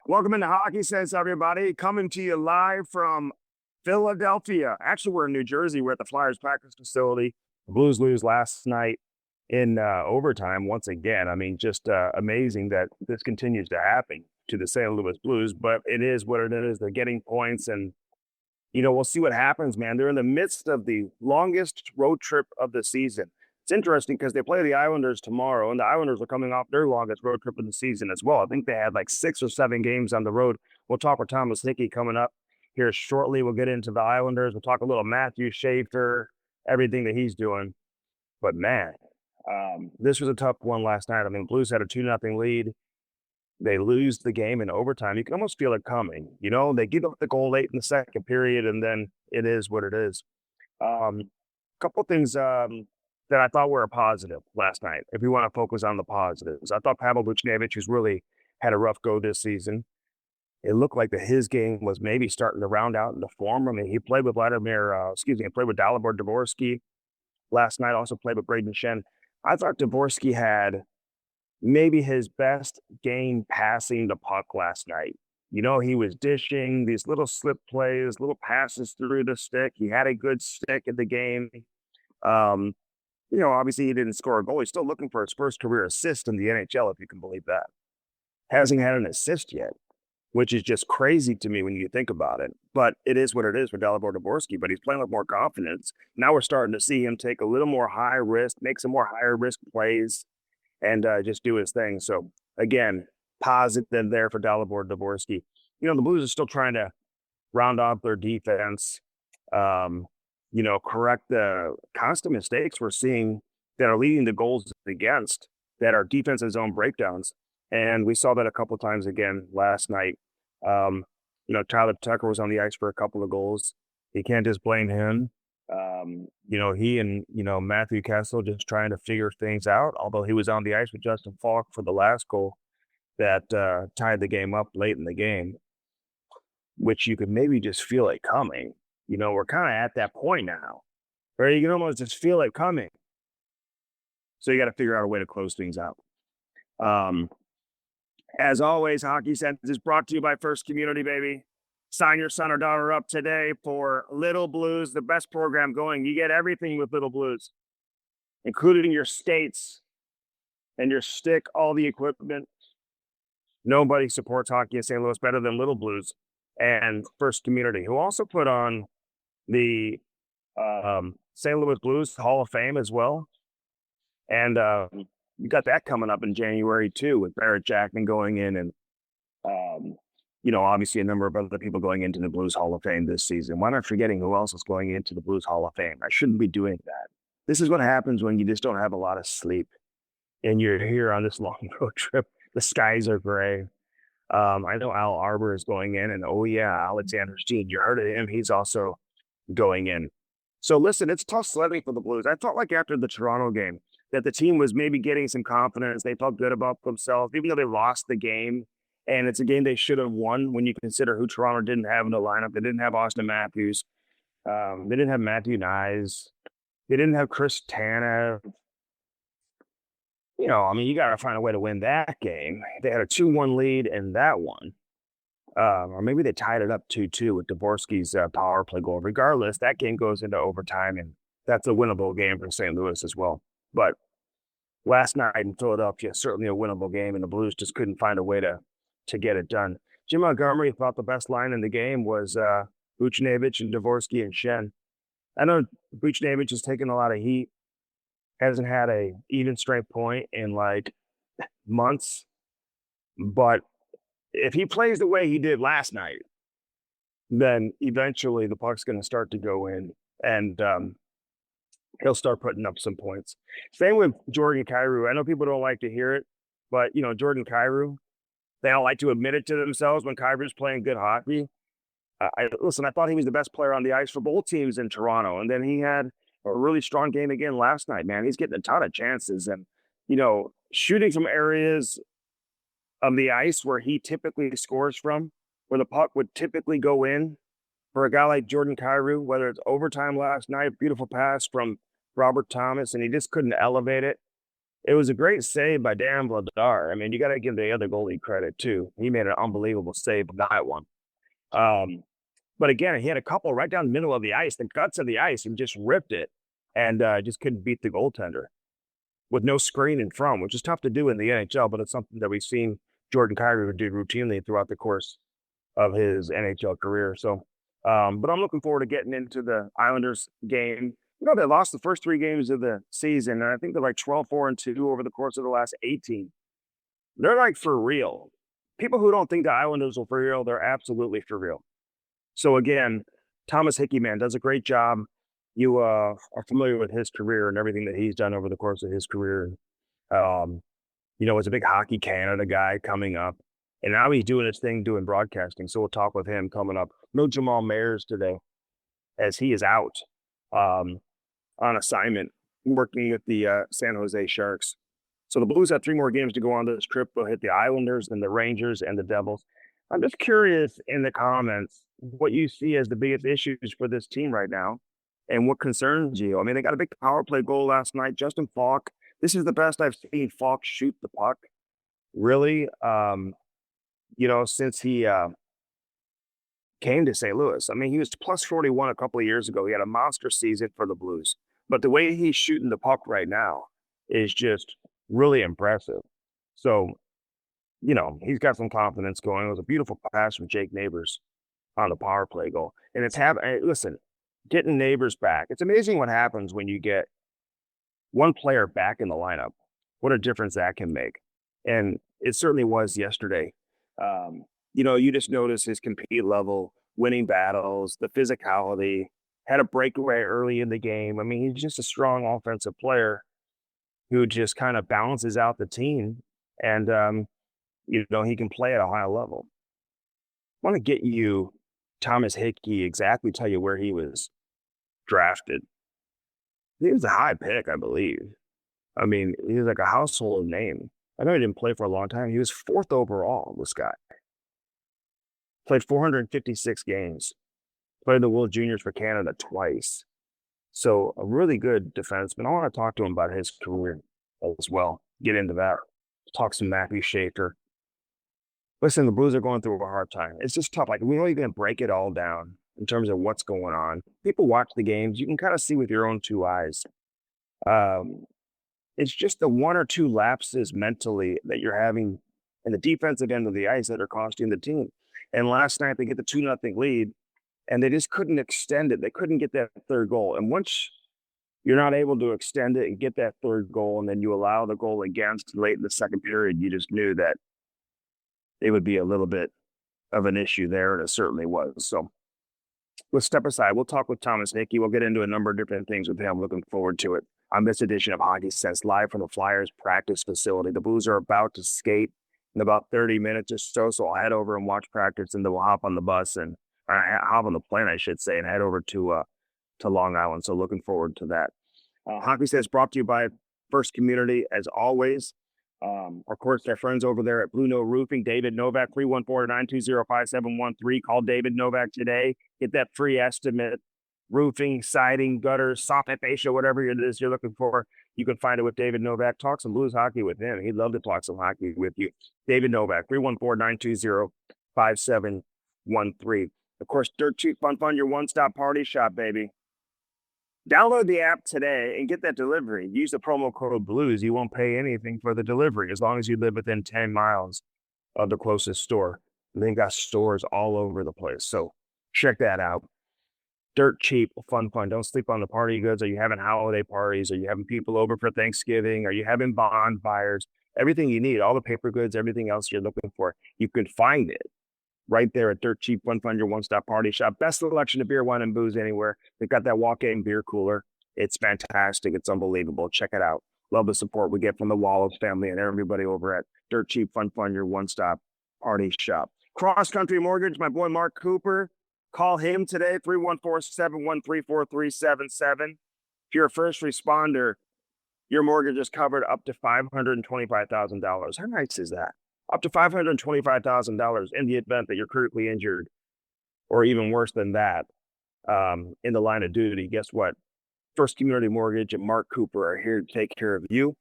Welcome into Hockey Sense, everybody. Coming to you live from Philadelphia. Actually, we're in New Jersey. We're at the Flyers practice facility. The Blues lose last night in overtime once again. I mean, just amazing that this continues to happen to the St. Louis Blues, but it is what it is. They're getting points, and, we'll see what happens, man. They're in the midst of the longest road trip of the season. It's interesting because they play the Islanders tomorrow, and the Islanders are coming off their longest road trip of the season as well. I think they had like 6 or 7 games on the road. We'll talk with Thomas Hickey coming up here shortly. We'll get into the Islanders. We'll talk a little Matthew Schaefer, everything that he's doing. But man, this was a tough one last night. I mean, Blues had a 2-0 lead. They lose the game in overtime. You can almost feel it coming. They give up the goal late in the second period, and then it is what it is. Couple things that I thought were a positive last night, if we want to focus on the positives. I thought Pavel Buchnevich, who's really had a rough go this season, it looked like his game was maybe starting to round out into form. I mean, he played with played with Dalibor Dvorsky last night, also played with Braden Shen. I thought Dvorsky had maybe his best game passing the puck last night. He was dishing these little slip plays, little passes through the stick. He had a good stick in the game. Obviously he didn't score a goal. He's still looking for his first career assist in the NHL, if you can believe that. Hasn't had an assist yet, which is just crazy to me when you think about it. But it is what it is for Dalibor Dvorsky, but he's playing with more confidence. Now we're starting to see him take a little more high risk, make some more higher risk plays, and just do his thing. So, again, positive there for Dalibor Dvorsky. The Blues are still trying to round off their defense, correct the constant mistakes we're seeing that are leading to goals against that are defensive zone breakdowns. And we saw that a couple of times again last night. Tyler Tucker was on the ice for a couple of goals. You can't just blame him. He and, Matthew Kessel just trying to figure things out, although he was on the ice with Justin Falk for the last goal that tied the game up late in the game, which you could maybe just feel it coming. We're kind of at that point now where you can almost just feel it coming. So you got to figure out a way to close things out. As always, Hockey Sense is brought to you by First Community, baby. Sign your son or daughter up today for Little Blues, the best program going. You get everything with Little Blues, including your skates and your stick, all the equipment. Nobody supports hockey in St. Louis better than Little Blues and First Community, who also put on the St. Louis Blues Hall of Fame as well. And you got that coming up in January, too, with Barrett Jackman going in and, obviously a number of other people going into the Blues Hall of Fame this season. Why not forgetting who else is going into the Blues Hall of Fame? I shouldn't be doing that. This is what happens when you just don't have a lot of sleep and you're here on this long road trip. The skies are gray. I know Al Arbor is going in, and Alexander Steen. You heard of him. He's also going in. So listen, it's tough sledding for the Blues. I felt like after the Toronto game that the team was maybe getting some confidence. They felt good about themselves, even though they lost the game. And it's a game they should have won when you consider who Toronto didn't have in the lineup. They didn't have Austin Matthews. They didn't have Matthew Nyes. They didn't have Chris Tanev. You got to find a way to win that game. They had a 2-1 lead in that one. Or maybe they tied it up 2-2 with Dvorsky's power play goal. Regardless, that game goes into overtime, and that's a winnable game for St. Louis as well. But last night in Philadelphia, certainly a winnable game, and the Blues just couldn't find a way to get it done. Jim Montgomery thought the best line in the game was Buchnevich and Dvorsky and Shen. I know Buchnevich has taken a lot of heat, hasn't had a even strength point in like months, but if he plays the way he did last night, then eventually the puck's going to start to go in, and he'll start putting up some points. Same with Jordan Kyrou. I know people don't like to hear it, but Jordan Kyrou, they don't like to admit it to themselves when Kyrou's playing good hockey. I thought he was the best player on the ice for both teams in Toronto, and then he had a really strong game again last night, man. He's getting a ton of chances and, shooting from areas of the ice where he typically scores from, where the puck would typically go in for a guy like Jordan Kyrou, whether it's overtime last night, beautiful pass from Robert Thomas, and he just couldn't elevate it. It was a great save by Dan Vladar. I mean, you got to give the other goalie credit too. He made an unbelievable save on that one. But again, he had a couple right down the middle of the ice, the guts of the ice, and just ripped it, and just couldn't beat the goaltender with no screen in front, which is tough to do in the NHL. But it's something that we've seen Jordan Kyrou do routinely throughout the course of his NHL career. So, but I'm looking forward to getting into the Islanders game. You know, they lost the first 3 games of the season, and I think they're like 12-4-2 over the course of the last 18. They're like for real. People who don't think the Islanders are for real, they're absolutely for real. So again, Thomas Hickey, man, does a great job. You are familiar with his career and everything that he's done over the course of his career. As a big Hockey Canada guy coming up. And now he's doing his thing, doing broadcasting. So we'll talk with him coming up. No Jamal Mayers today, as he is out on assignment, working with the San Jose Sharks. So the Blues have 3 more games to go on this trip. They'll hit the Islanders and the Rangers and the Devils. I'm just curious in the comments what you see as the biggest issues for this team right now and what concerns you. I mean, they got a big power play goal last night. Justin Falk, this is the best I've seen Falk shoot the puck, really, since he came to St. Louis. I mean, he was plus 41 a couple of years ago. He had a monster season for the Blues. But the way he's shooting the puck right now is just really impressive. So, he's got some confidence going. It was a beautiful pass from Jake Neighbors on the power play goal. And listen, getting Neighbors back. It's amazing what happens when you get one player back in the lineup. What a difference that can make. And it certainly was yesterday. You just notice his compete level, winning battles, the physicality, had a breakaway early in the game. I mean, he's just a strong offensive player who just kind of balances out the team. And, he can play at a high level. I want to get you Thomas Hickey, exactly tell you where he was drafted. He was a high pick, I believe. I mean, he was like a household name. I know he didn't play for a long time. He was 4th overall, this guy. Played 456 games. Played the World Juniors for Canada twice. So a really good defenseman. I want to talk to him about his career as well. Get into that. Talk some Matthew Schaefer. Listen, the Blues are going through a hard time. It's just tough. Like, we're really going to break it all down in terms of what's going on. People watch the games. You can kind of see with your own 2 eyes. It's just the 1 or 2 lapses mentally that you're having in the defensive end of the ice that are costing the team. And last night, they get the 2-0 lead, and they just couldn't extend it. They couldn't get that 3rd goal. And once you're not able to extend it and get that 3rd goal, and then you allow the goal against late in the 2nd period, you just knew that it would be a little bit of an issue there, and it certainly was. So let's step aside. We'll talk with Thomas Hickey. We'll get into a number of different things with him. Looking forward to it. On this edition of Hockey Sense, live from the Flyers practice facility. The Blues are about to skate in about 30 minutes or so I'll head over and watch practice, and then we'll hop on the bus and hop on the plane, I should say, and head over to Long Island. So looking forward to that. Hockey Sense brought to you by First Community, as always. Of course, their friends over there at Blue Note Roofing, David Novak, 314-920-5713. Call David Novak today. Get that free estimate. Roofing, siding, gutters, soffit fascia, whatever it is you're looking for. You can find it with David Novak. Talk some Blues hockey with him. He'd love to talk some hockey with you. David Novak, 314-920-5713. Of course, Dirt Cheap Fun, your one-stop party shop, baby. Download the app today and get that delivery. Use the promo code BLUES. You won't pay anything for the delivery as long as you live within 10 miles of the closest store. And they got stores all over the place. So check that out. Dirt cheap, fun. Don't sleep on the party goods. Are you having holiday parties? Are you having people over for Thanksgiving? Are you having bonfires? Everything you need, all the paper goods, everything else you're looking for, you can find it right there at Dirt Cheap Fun, your one-stop party shop. Best selection of beer, wine, and booze anywhere. They've got that walk-in beer cooler. It's fantastic. It's unbelievable. Check it out. Love the support we get from the Wallace family and everybody over at Dirt Cheap Fun, your one-stop party shop. Cross Country Mortgage, my boy Mark Cooper. Call him today, 314-713-4377. If you're a first responder, your mortgage is covered up to $525,000. How nice is that? Up to $525,000 in the event that you're critically injured, or even worse than that, in the line of duty. Guess what? First Community Mortgage and Mark Cooper are here to take care of you.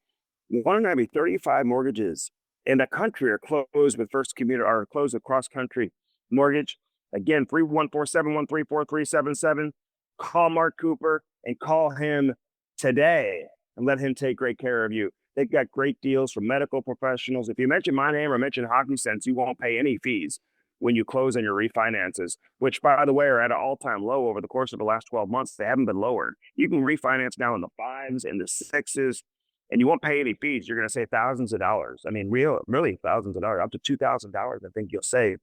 One in every 35 mortgages in the country are closed with First Community or closed with Cross Country Mortgage. Again, 314-713-4377. Call Mark Cooper and call him today and let him take great care of you. They've got great deals for medical professionals. If you mention my name or mention Hockey Sense, you won't pay any fees when you close on your refinances, which, by the way, are at an all-time low over the course of the last 12 months. They haven't been lowered. You can refinance now in the 5s and the 6s, and you won't pay any fees. You're going to save thousands of dollars. I mean, really thousands of dollars, up to $2,000, I think you'll save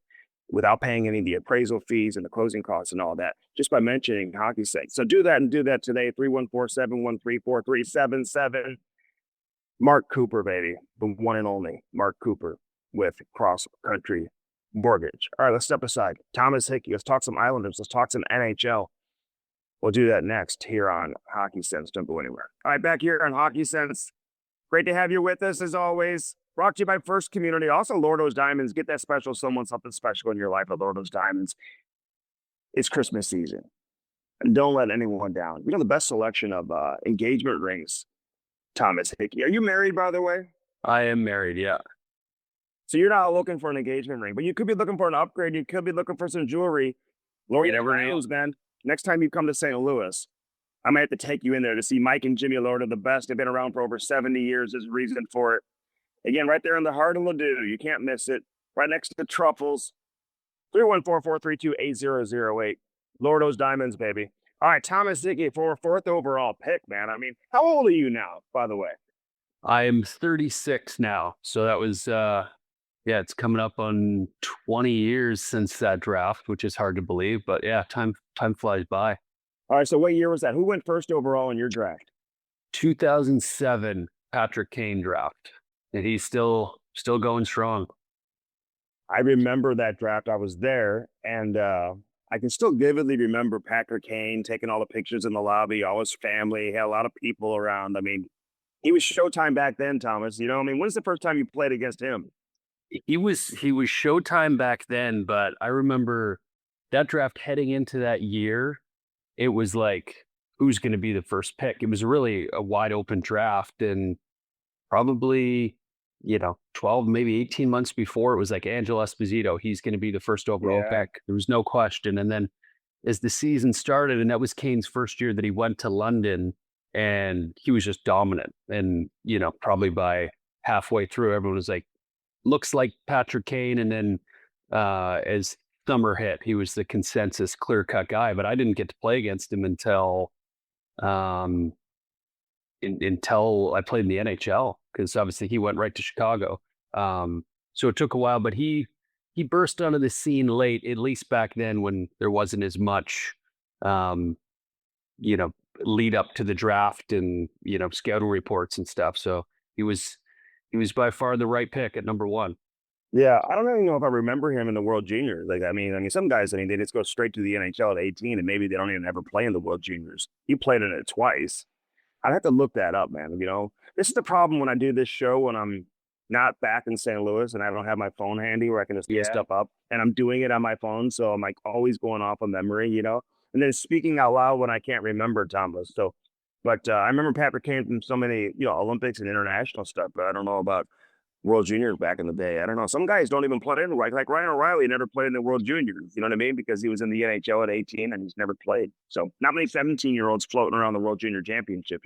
without paying any of the appraisal fees and the closing costs and all that, just by mentioning Hockey Sense. So do that and do that today, 314-713-4377. Mark Cooper, baby, the one and only Mark Cooper with Cross Country Mortgage. All right, let's step aside. Thomas Hickey, let's talk some Islanders. Let's talk some NHL. We'll do that next here on Hockey Sense. Don't go anywhere. All right, back here on Hockey Sense. Great to have you with us as always. Brought to you by First Community. Also, Lordo's Diamonds. Get that special someone, something special in your life at Lordo's Diamonds. It's Christmas season. And don't let anyone down. We have the best selection of engagement rings, Thomas Hickey. Are you married, by the way? I am married, yeah. So you're not looking for an engagement ring, but you could be looking for an upgrade. You could be looking for some jewelry. Lord, you never knows, man. Next time you come to St. Louis, I might have to take you in there to see Mike and Jimmy Lord are the best. They've been around for over 70 years. There's a reason for it. Again, right there in the heart of Ladue. You can't miss it. Right next to Truffles. 314-432-8008. Lordo's Diamonds, baby. All right, Thomas Hickey for 4th overall pick, man. I mean, how old are you now, by the way? I am 36 now. So that was, it's coming up on 20 years since that draft, which is hard to believe. But yeah, time flies by. All right, so what year was that? Who went first overall in your draft? 2007 Patrick Kane draft. And he's still going strong. I remember that draft. I was there, and I can still vividly remember Patrick Kane taking all the pictures in the lobby, all his family, he had a lot of people around. I mean, he was Showtime back then, Thomas. You know, I mean, when's the first time you played against him? He was Showtime back then, but I remember that draft heading into that year, it was like, who's going to be the first pick? It was really a wide open draft, and probably 12, maybe 18 months before, it was like Angel Esposito. He's going to be the first overall pick. There was no question. And then as the season started, and that was Kane's first year that he went to London, and he was just dominant. And, probably by halfway through, everyone was like, looks like Patrick Kane. And then as summer hit, he was the consensus clear-cut guy. But I didn't get to play against him until I played in the NHL, because obviously he went right to Chicago. So it took a while, but he burst onto the scene late, at least back then when there wasn't as much, lead up to the draft and, scouting reports and stuff. So he was by far the right pick at number 1. Yeah, I don't even know if I remember him in the World Juniors. Like, I mean, some guys, they just go straight to the NHL at 18, and maybe they don't even ever play in the World Juniors. He played in it twice. I'd have to look that up, man. This is the problem when I do this show when I'm not back in St. Louis and I don't have my phone handy where I can just look stuff up, and I'm doing it on my phone. So I'm like always going off of memory, and then speaking out loud when I can't remember, Thomas. So, but I remember Patrick Kane from so many, Olympics and international stuff, but I don't know about World Juniors back in the day. I don't know. Some guys don't even play in, like Ryan O'Reilly never played in the World Juniors. You know what I mean? Because he was in the NHL at 18 and he's never played. So not many 17-year-olds floating around the World Junior Championship,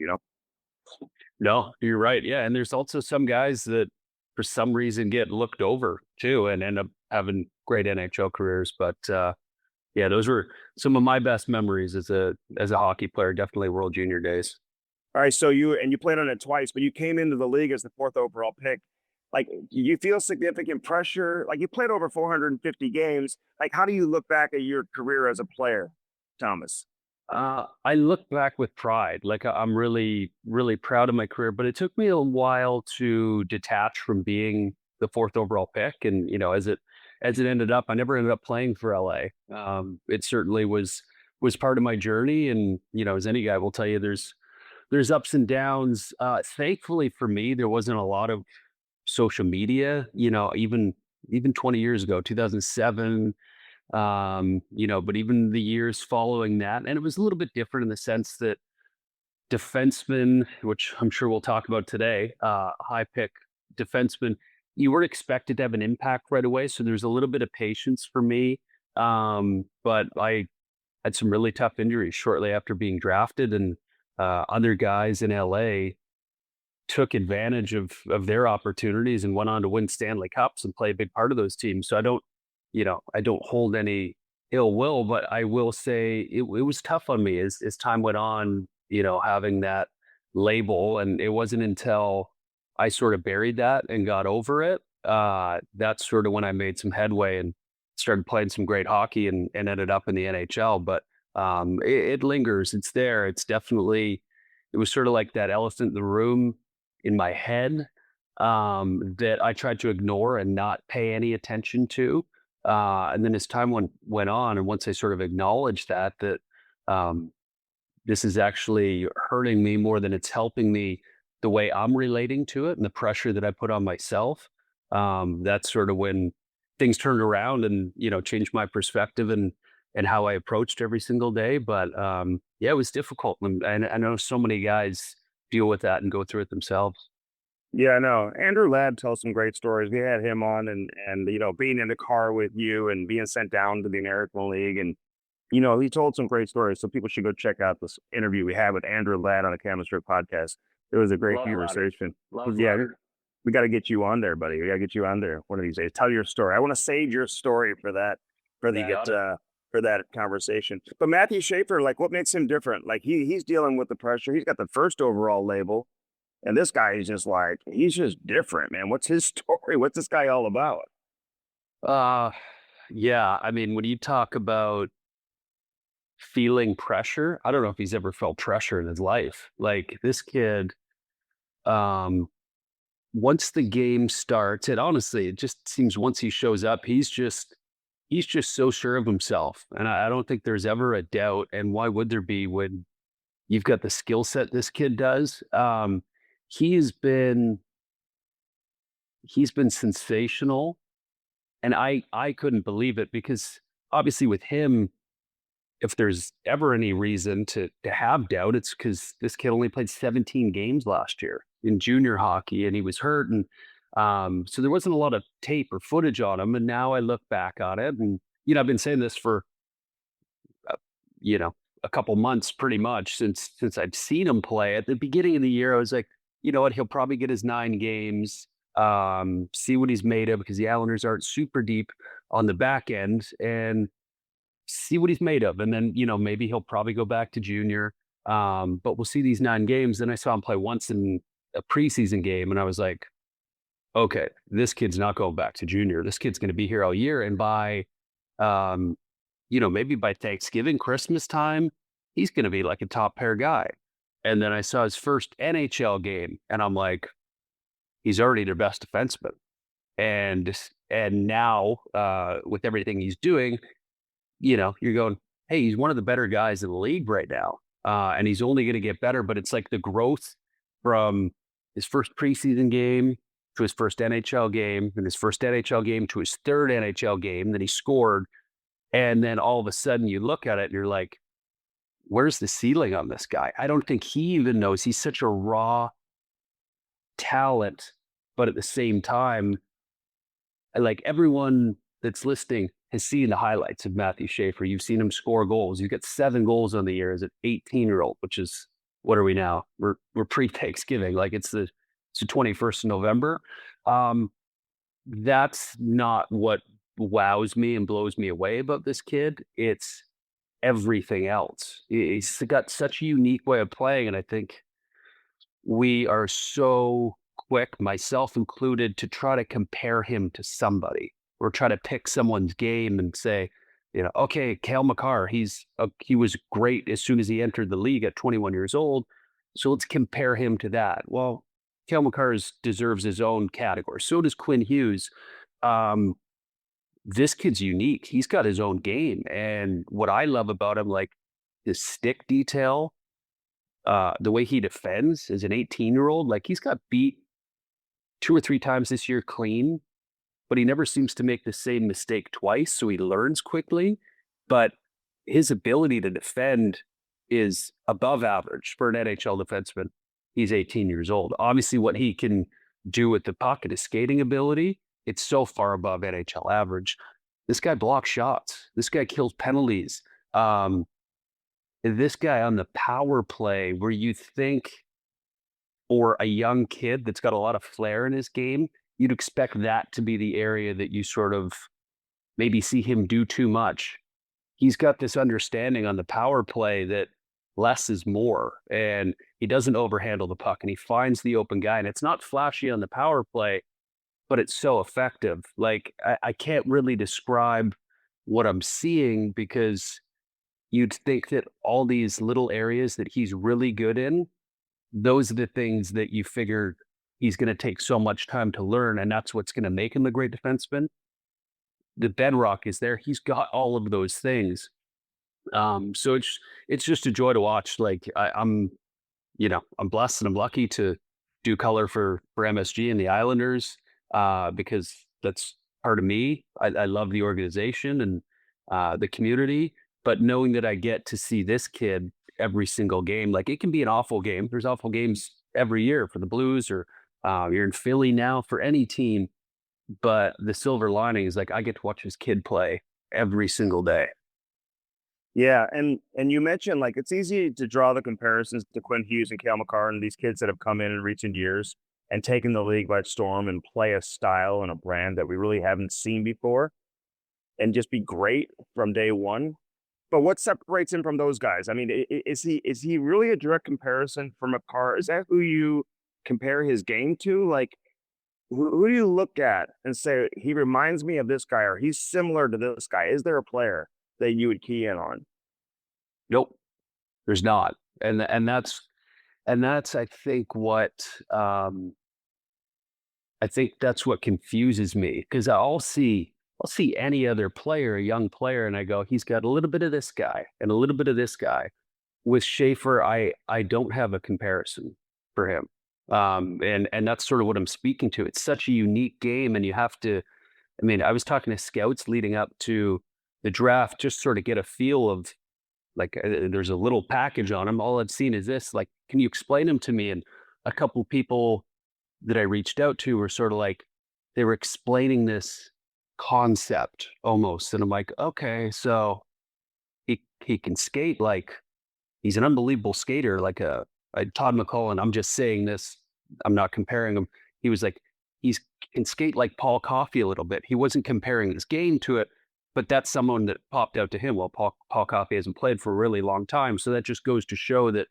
No, you're right. Yeah. And there's also some guys that for some reason get looked over too and end up having great NHL careers. But those were some of my best memories as a hockey player, definitely World Junior days. All right. So you played on it twice, but you came into the league as the 4th overall pick. Like, you feel significant pressure? Like, you played over 450 games. Like, how do you look back at your career as a player, Thomas? I look back with pride. Like, I'm really, really proud of my career, but it took me a while to detach from being the 4th overall pick. And, as it ended up, I never ended up playing for LA. It certainly was part of my journey. And, as any guy will tell you, there's ups and downs. Thankfully for me, there wasn't a lot of social media, even 20 years ago, 2007, but even the years following that. And it was a little bit different in the sense that defenseman, which I'm sure we'll talk about today, high pick defenseman, you weren't expected to have an impact right away. So there's a little bit of patience for me. But I had some really tough injuries shortly after being drafted, and other guys in LA took advantage of their opportunities and went on to win Stanley Cups and play a big part of those teams. So I don't hold any ill will, but I will say it was tough on me as time went on, having that label. And it wasn't until I sort of buried that and got over it. That's sort of when I made some headway and started playing some great hockey and ended up in the NHL. But it lingers. It's there. It was sort of like that elephant in the room in my head, that I tried to ignore and not pay any attention to. And then as time went on, and once I sort of acknowledged that this is actually hurting me more than it's helping me, the way I'm relating to it and the pressure that I put on myself, that's sort of when things turned around and, changed my perspective and how I approached every single day. But yeah, it was difficult. And I know so many guys deal with that and go through it themselves. Yeah, I know. Andrew Ladd tells some great stories. We had him on, and being in the car with you and being sent down to the American League, and he told some great stories. So people should go check out this interview we had with Andrew Ladd on the Chemistry podcast. It was a great Love Laddie. conversation. Love Yeah, Laddie. we got to get you on there, buddy. We got to get you on there one of these days. Tell your story. I want to save your story for that You got it. for that conversation. But Matthew Schaefer, like, what makes him different? Like, he's dealing with the pressure. He's got the first overall label. And this guy is just like, he's just different, man. What's his story? What's this guy all about? Uh, yeah. I mean, when you talk about feeling pressure, I don't know if he's ever felt pressure in his life. Like this kid, um, once the game starts, and honestly, it just seems once he shows up, he's just so sure of himself. And I don't think there's ever a doubt. And why would there be when you've got the skill set this kid does? He's been he's been sensational, and I couldn't believe it because obviously with him, if there's ever any reason to have doubt, it's because this kid only played 17 games last year in junior hockey, and he was hurt, and so there wasn't a lot of tape or footage on him. And now I look back on it, and I've been saying this for you know a couple months, pretty much since I've seen him play. At the beginning of the year, I was like, you know what, he'll probably get his 9 games, see what he's made of, because the Islanders aren't super deep on the back end, and see what he's made of. And then, maybe he'll probably go back to junior. But we'll see these 9 games. Then I saw him play once in a preseason game, and I was like, okay, this kid's not going back to junior. This kid's going to be here all year. And by, maybe by Thanksgiving, Christmas time, he's going to be like a top pair guy. And then I saw his first NHL game, and I'm like, he's already their best defenseman. And now, with everything he's doing, you're going, hey, he's one of the better guys in the league right now. And he's only going to get better. But it's like the growth from his first preseason game to his first NHL game, and his first NHL game to his third NHL game that he scored. And then all of a sudden you look at it and you're like, where's the ceiling on this guy? I don't think he even knows. He's such a raw talent. But at the same time, like everyone that's listening has seen the highlights of Matthew Schaefer. You've seen him score goals. You've got 7 goals on the year as an 18-year-old, which is, what are we now? We're pre-Thanksgiving. Like it's the 21st of November. That's not what wows me and blows me away about this kid. It's everything else. He's got such a unique way of playing, and I think we are so quick, myself included, to try to compare him to somebody or try to pick someone's game and say, okay, Cale Makar, he was great as soon as he entered the league at 21 years old. So let's compare him to that. Well, Cale Makar deserves his own category. So does Quinn Hughes. This kid's unique. He's got his own game. And what I love about him, like his stick detail, the way he defends as an 18-year-old, like he's got beat 2 or 3 times this year clean, but he never seems to make the same mistake twice. So he learns quickly, but his ability to defend is above average for an NHL defenseman. He's 18 years old. Obviously, what he can do with the puck and his skating ability, it's so far above NHL average. This guy blocks shots. This guy kills penalties. This guy on the power play, where you think for a young kid that's got a lot of flair in his game, you'd expect that to be the area that you sort of maybe see him do too much. He's got this understanding on the power play that less is more, and he doesn't overhandle the puck, and he finds the open guy, and it's not flashy on the power play, but it's so effective. Like, I can't really describe what I'm seeing, because you'd think that all these little areas that he's really good in, those are the things that you figure he's going to take so much time to learn, and that's what's going to make him a great defenseman. The bedrock is there. He's got all of those things. So it's just a joy to watch. Like, I'm blessed and I'm lucky to do color for MSG and the Islanders, because that's part of me. I love the organization and the community, but knowing that I get to see this kid every single game, like, it can be an awful game. There's awful games every year for the Blues, or you're in Philly now for any team. But the silver lining is, like, I get to watch this kid play every single day. Yeah, and you mentioned, like, it's easy to draw the comparisons to Quinn Hughes and Cale Makar and these kids that have come in recent years and taken the league by storm and play a style and a brand that we really haven't seen before and just be great from day one. But what separates him from those guys? I mean, is he really a direct comparison from Makar? Is that who you compare his game to? Like, who do you look at and say, he reminds me of this guy, or he's similar to this guy? Is there a player that you would key in on? Nope, there's not. And that's I think what I think that's what confuses me, because I'll see any other player, a young player, and I go, he's got a little bit of this guy and a little bit of this guy. With Schaefer, I don't have a comparison for him. And that's sort of what I'm speaking to. It's such a unique game, and you have to. I mean, I was talking to scouts leading up to the draft, just sort of get a feel of, like, there's a little package on him. All I've seen is this. Like, can you explain him to me? And a couple people that I reached out to were sort of like, they were explaining this concept almost, and I'm like, okay, so he can skate like he's an unbelievable skater, like a Todd McCullough. I'm just saying this. I'm not comparing him. He was like, he can skate like Paul Coffey a little bit. He wasn't comparing his game to it, but that's someone that popped out to him. Well, Paul Coffey hasn't played for a really long time, so that just goes to show that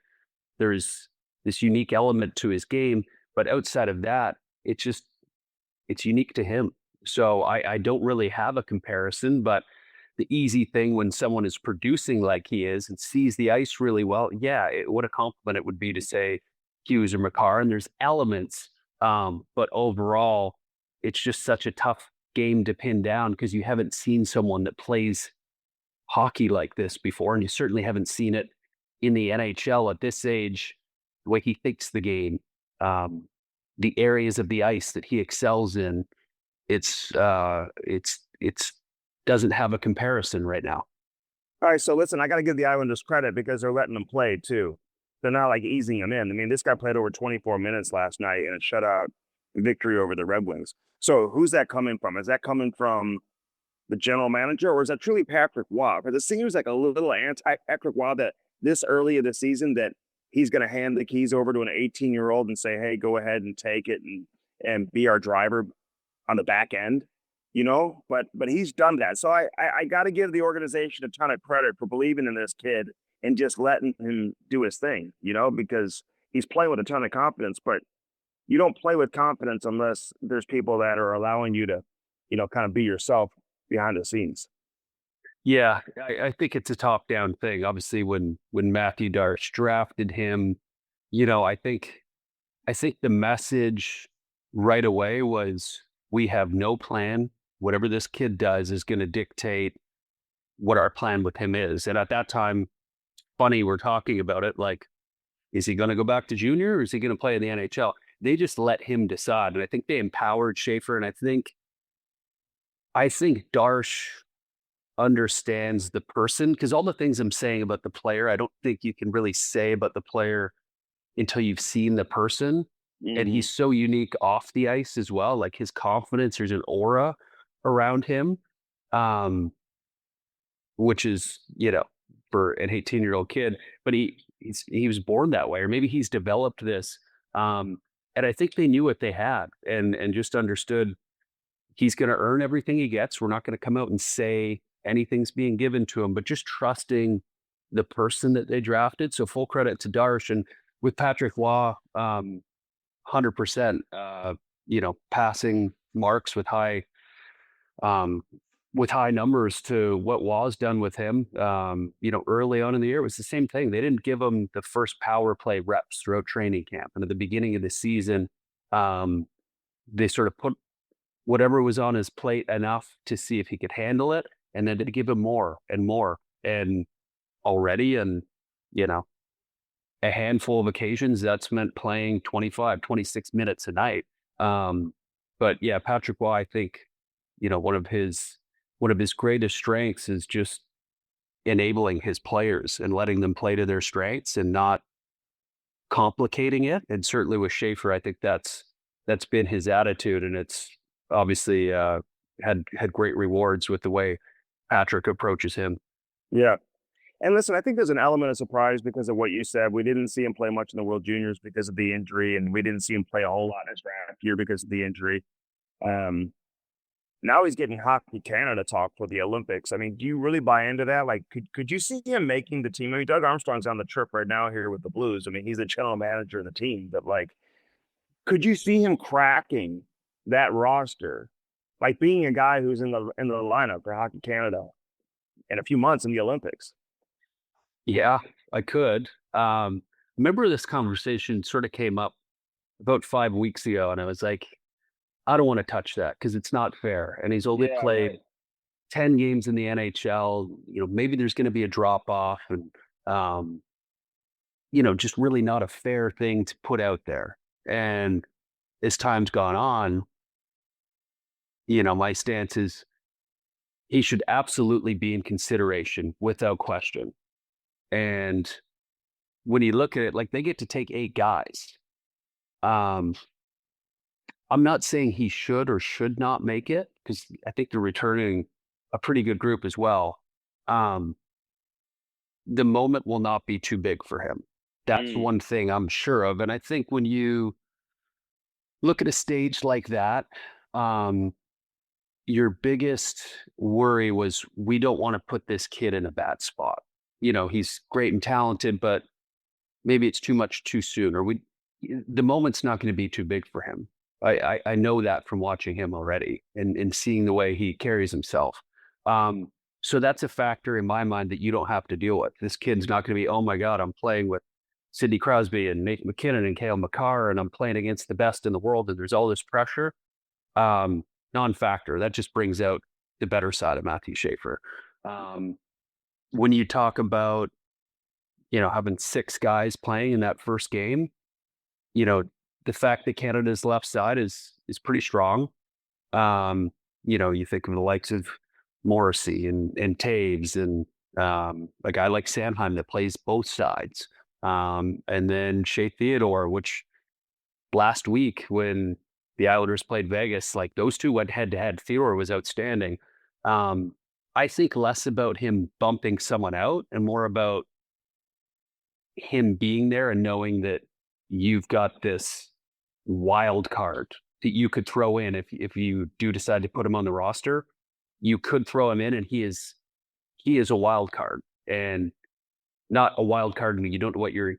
there's this unique element to his game. But outside of that, it's unique to him. So I don't really have a comparison, but the easy thing when someone is producing like he is and sees the ice really well, yeah, what a compliment it would be to say Hughes or Makar. And there's elements, but overall, it's just such a tough game to pin down, because you haven't seen someone that plays hockey like this before, and you certainly haven't seen it in the NHL at this age. The way he thinks the game, the areas of the ice that he excels in, it's doesn't have a comparison right now. All right, so listen, I got to give the Islanders credit because they're letting them play too. They're not like easing him in. I mean, this guy played over 24 minutes last night in a shutout victory over the Red Wings. So who's that coming from? Is that coming from the general manager, or is that truly Patrick Waugh? Because it seems like a little anti-Patrick Waugh that this early in the season that he's going to hand the keys over to an 18-year-old and say, hey, go ahead and take it and be our driver on the back end, but he's done that. So I got to give the organization a ton of credit for believing in this kid and just letting him do his thing, because he's playing with a ton of confidence, but you don't play with confidence unless there's people that are allowing you to, kind of be yourself behind the scenes. Yeah, I think it's a top-down thing. Obviously, when Matthew Darche drafted him, I think the message right away was, we have no plan. Whatever this kid does is going to dictate what our plan with him is. And at that time, funny, we're talking about it, like, is he going to go back to junior, or is he going to play in the NHL? They just let him decide. And I think they empowered Schaefer. And I think Darche understands the person, because all the things I'm saying about the player, I don't think you can really say about the player until you've seen the person. And Mhm. he's so unique off the ice as well. Like his confidence, there's an aura around him, um, which is, for an 18-year-old kid, but he was born that way, or maybe he's developed this. Um, and I think they knew what they had, and just understood he's going to earn everything he gets. We're not going to come out and say anything's being given to him, but just trusting the person that they drafted. So full credit to Darsh, and with Patrick Waugh, 100%, passing marks um, with high numbers to what was done with him. Early on in the year, it was the same thing. They didn't give him the first power play reps throughout training camp. And at the beginning of the season, um, they sort of put whatever was on his plate enough to see if he could handle it. And then to give him more and more. And already, and, you know, a handful of occasions that's meant playing 25, 26 minutes a night. But yeah, Patrick Waugh, I think, one of his greatest strengths is just enabling his players and letting them play to their strengths and not complicating it. And certainly with Schaefer, I think that's been his attitude, and it's obviously had great rewards with the way Patrick approaches him. Yeah. And listen, I think there's an element of surprise because of what you said. We didn't see him play much in the World Juniors because of the injury, and we didn't see him play a whole lot in his draft year because of the injury. Um, Now he's getting Hockey Canada talk for the Olympics. I mean, do you really buy into that? Like, could you see him making the team? I mean, Doug Armstrong's on the trip right now here with the Blues. I mean, he's the general manager of the team, but like, could you see him cracking that roster, like being a guy who's in the lineup for Hockey Canada in a few months in the Olympics? Yeah, I could. Remember this conversation sort of came up about 5 weeks ago, and I was like, I don't want to touch that because it's not fair. And he's only Yeah, played right. 10 games in the NHL. Maybe there's going to be a drop off, and, um, just really not a fair thing to put out there. And as time's gone on, my stance is he should absolutely be in consideration without question. And when you look at it, like they get to take 8 guys. Um, I'm not saying he should or should not make it because I think they're returning a pretty good group as well. Um, the moment will not be too big for him. That's Mm, one thing I'm sure of. And I think when you look at a stage like that, um, your biggest worry was we don't want to put this kid in a bad spot. He's great and talented, but maybe it's too much too soon, or the moment's not going to be too big for him. I know that from watching him already and seeing the way he carries himself. Um, so that's a factor in my mind that you don't have to deal with. This kid's not going to be, oh my God, I'm playing with Sidney Crosby and Nate McKinnon and Cale Makar, and I'm playing against the best in the world, and there's all this pressure. Um, Non-factor. That just brings out the better side of Matthew Schaefer. Um, when you talk about, having 6 guys playing in that first game, you know, the fact that Canada's left side is pretty strong. You think of the likes of Morrissey and Taves and a guy like Sanheim that plays both sides. And then Shea Theodore, which last week when the Islanders played Vegas, like those two went head to head. Theodore was outstanding. Um, I think less about him bumping someone out and more about him being there and knowing that you've got this wild card that you could throw in if you do decide to put him on the roster. You could throw him in, and he is a wild card, and not a wild card. And you don't know what you're.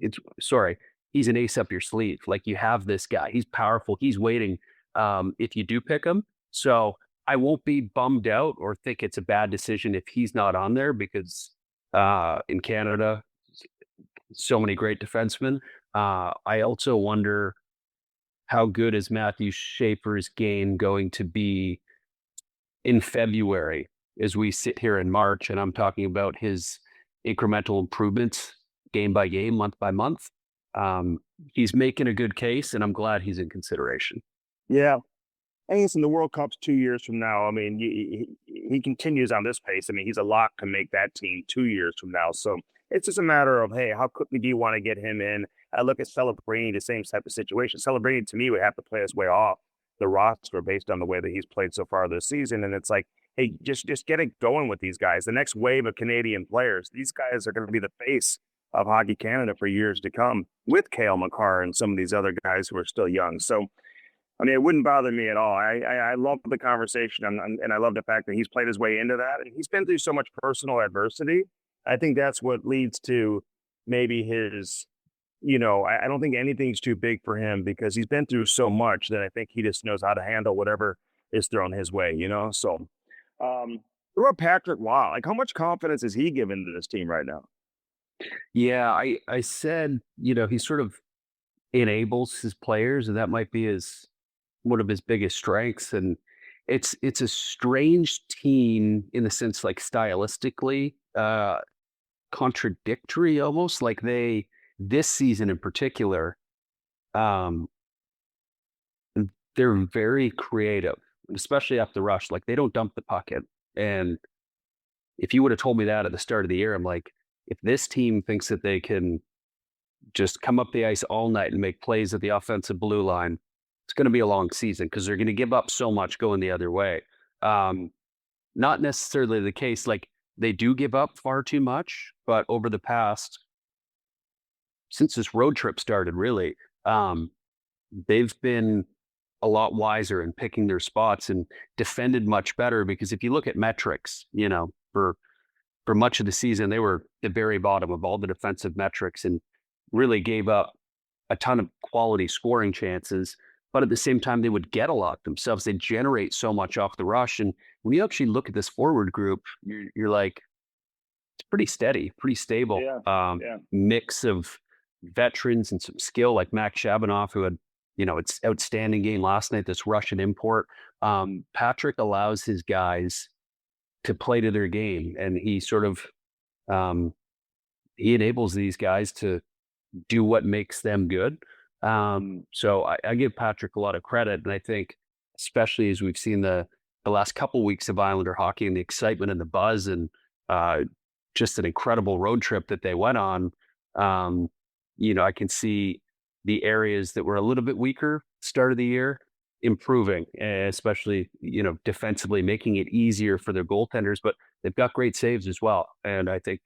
It's sorry, he's an ace up your sleeve. Like you have this guy, he's powerful. He's waiting. If you do pick him, so I won't be bummed out or think it's a bad decision if he's not on there because in Canada so many great defensemen. I also wonder how good is Matthew Schaefer's game going to be in February as we sit here in March, and I'm talking about his incremental improvements game by game, month by month. He's making a good case, and I'm glad he's in consideration. yeah. And listen, the World Cup's 2 years from now. I mean, he continues on this pace. I mean, he's a lock to make that team 2 years from now. So it's just a matter of, hey, how quickly do you want to get him in? I look at Celebrini, the same type of situation. Celebrini, to me, would have to play his way off the roster based on the way that he's played so far this season. And it's like, hey, just get it going with these guys. The next wave of Canadian players, these guys are going to be the face of Hockey Canada for years to come with Cale Makar and some of these other guys who are still young. So I mean, it wouldn't bother me at all. I love the conversation, and I love the fact that he's played his way into that. And he's been through so much personal adversity. I think that's what leads to maybe his, I don't think anything's too big for him because he's been through so much that I think he just knows how to handle whatever is thrown his way. So, what about Patrick Waugh? Like, how much confidence is he given to this team right now? Yeah, I said, he sort of enables his players, and that might be his one of his biggest strengths. And it's a strange team in the sense, like, stylistically, contradictory almost. Like, they this season in particular, um, they're very creative, especially off the rush. Like, they don't dump the puck in. And if you would have told me that at the start of the year, I'm like, if this team thinks that they can just come up the ice all night and make plays at the offensive blue line, it's going to be a long season because they're going to give up so much going the other way. Um, Not necessarily the case. Like, they do give up far too much, but over the past, since this road trip started, really, um, they've been a lot wiser in picking their spots and defended much better. Because if you look at metrics, for much of the season, they were the very bottom of all the defensive metrics and really gave up a ton of quality scoring chances. But at the same time, they would get a lot themselves. They generate so much off the rush. And when you actually look at this forward group, you're like, it's pretty steady, pretty stable. Yeah, yeah. Mix of veterans and some skill, like Max Shabanoff, who had, it's outstanding game last night, this Russian import. Patrick allows his guys to play to their game, and he sort of um, he enables these guys to do what makes them good. So I give Patrick a lot of credit, and I think, especially as we've seen the last couple weeks of Islander hockey and the excitement and the buzz, and uh, just an incredible road trip that they went on. Um, I can see the areas that were a little bit weaker start of the year improving, especially defensively, making it easier for their goaltenders. But they've got great saves as well, and I think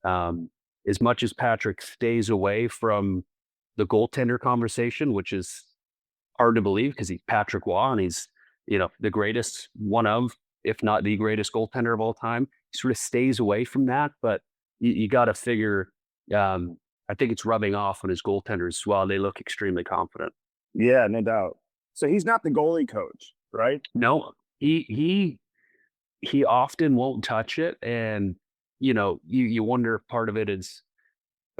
um, as much as Patrick stays away from the goaltender conversation, which is hard to believe because he's Patrick Waugh and he's, the greatest, one of, if not the greatest goaltender of all time. He sort of stays away from that, but you got to figure. I think it's rubbing off on his goaltenders as well. They look extremely confident. Yeah, no doubt. So he's not the goalie coach, right? No, he often won't touch it, and you wonder if part of it is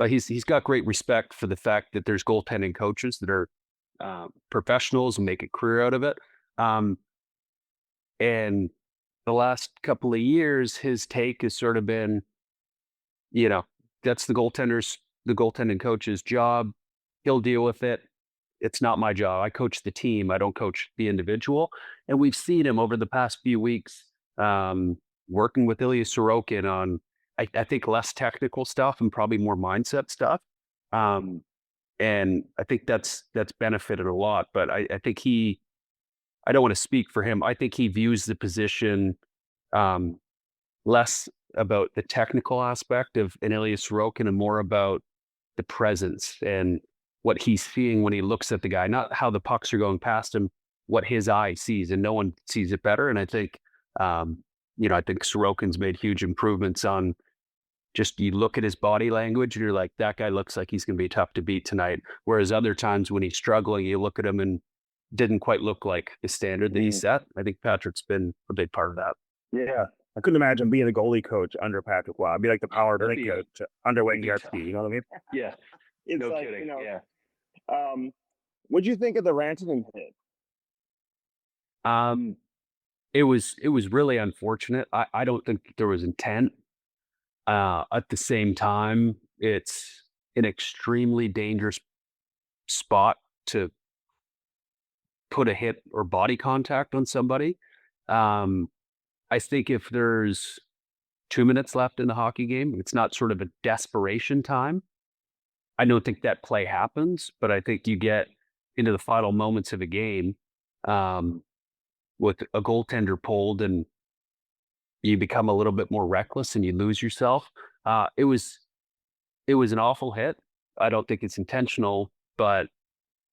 he's got great respect for the fact that there's goaltending coaches that are professionals and make a career out of it. Um, and the last couple of years, his take has sort of been, you know, that's the goaltending coach's job. He'll deal with it. It's not my job. I coach the team. I don't coach the individual. And we've seen him over the past few weeks working with Ilya Sorokin on, I think, less technical stuff and probably more mindset stuff. Um, and I think that's benefited a lot. But I think I don't want to speak for him. I think he views the position um, less about the technical aspect of an Ilya Sorokin and more about the presence and what he's seeing when he looks at the guy, not how the pucks are going past him, what his eye sees, and no one sees it better. And I think, I think Sorokin's made huge improvements on just, you look at his body language and you're like, that guy looks like he's going to be tough to beat tonight. Whereas other times when he's struggling, you look at him and didn't quite look like the standard that he set. I think Patrick's been a big part of that. Yeah. I couldn't imagine being a goalie coach under Patrick Waugh. I'd be like the power That'd play be a- coach under Wayne that'd be tough. Gretzky. You know what I mean? Yeah, It's no like, kidding. Yeah. What'd you think of the Rantanen hit? Um, it was really unfortunate. I don't think there was intent. At the same time, it's an extremely dangerous spot to put a hit or body contact on somebody. Um, I think if there's 2 minutes left in the hockey game, it's not sort of a desperation time. I don't think that play happens, but I think you get into the final moments of a game um, with a goaltender pulled and you become a little bit more reckless and you lose yourself. It was an awful hit. I don't think it's intentional, but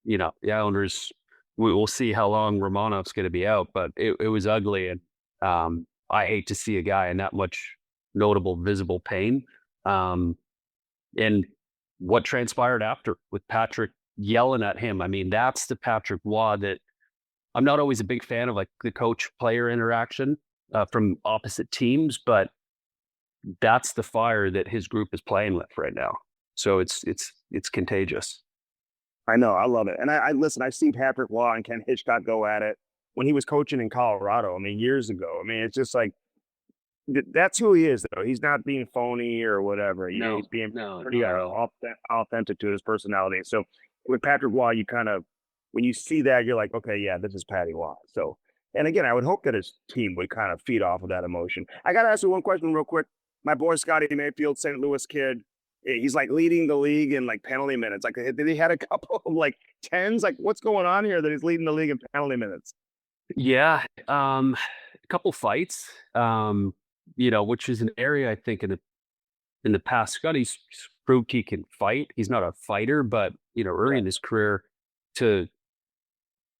the Islanders. We'll see how long Romanov's going to be out, but it was ugly, and I hate to see a guy in that much notable visible pain. And what transpired after with Patrick yelling at him. I mean, that's the Patrick Waugh that I'm not always a big fan of, like the coach player interaction from opposite teams, but that's the fire that his group is playing with right now. So it's contagious. I know, I love it. And I listen, I've seen Patrick Waugh and Ken Hitchcock go at it when he was coaching in Colorado. I mean, years ago. I mean, it's just like that's who he is, though. He's not being phony or whatever. No, He's being no, pretty not at all. authentic to his personality. So with Patrick Waugh, you kind of when you see that, you're like, okay, yeah, this is Patty Waugh. So, and again, I would hope that his team would kind of feed off of that emotion. I got to ask you one question real quick. My boy Scotty Mayfield, St. Louis kid, he's like leading the league in like penalty minutes. Like, did he had a couple of like tens? Like, what's going on here that he's leading the league in penalty minutes? Yeah, a couple fights, which is an area I think in the past, Scotty's proved he can fight. He's not a fighter, but early Yeah. in his career to